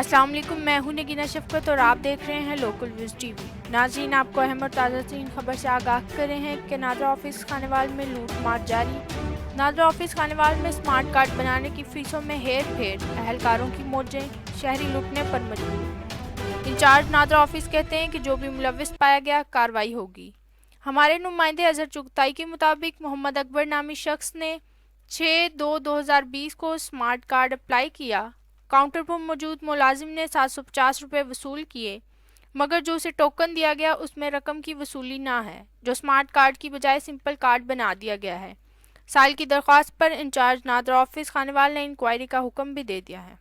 अस्सलाम वालेकुम, मैं हूं नगीना शफकत और आप देख रहे हैं लोकल न्यूज़ टीवी। नाज़रीन, आपको अहम और ताज़ा तरीन खबर से आगाह करें हैं कि नादरा ऑफिस खानेवाल में लूट मार जारी। नादरा ऑफिस खानेवाल में स्मार्ट कार्ड बनाने की फीसों में हेर फेर, अहलकारों की मौजें, शहरी लूटने पर मजबूर। इंचार्ज नादरा ऑफिस कहते हैं कि जो भी मुलविस पाया गया कार्रवाई होगी। हमारे नुमाइंदे अजहर चुगताई के मुताबिक मोहम्मद अकबर नामी शख्स ने 6/2/2020 को स्मार्ट कार्ड अप्लाई किया। काउंटर पर मौजूद मुलाजिम ने 750 रुपये वसूल किए, मगर जो उसे टोकन दिया गया उसमें रकम की वसूली ना है, जो स्मार्ट कार्ड की बजाय सिंपल कार्ड बना दिया गया है। साइल की दरख्वास्त पर इंचार्ज नादरा ऑफिस खानेवाल ने इंक्वायरी का हुक्म भी दे दिया है।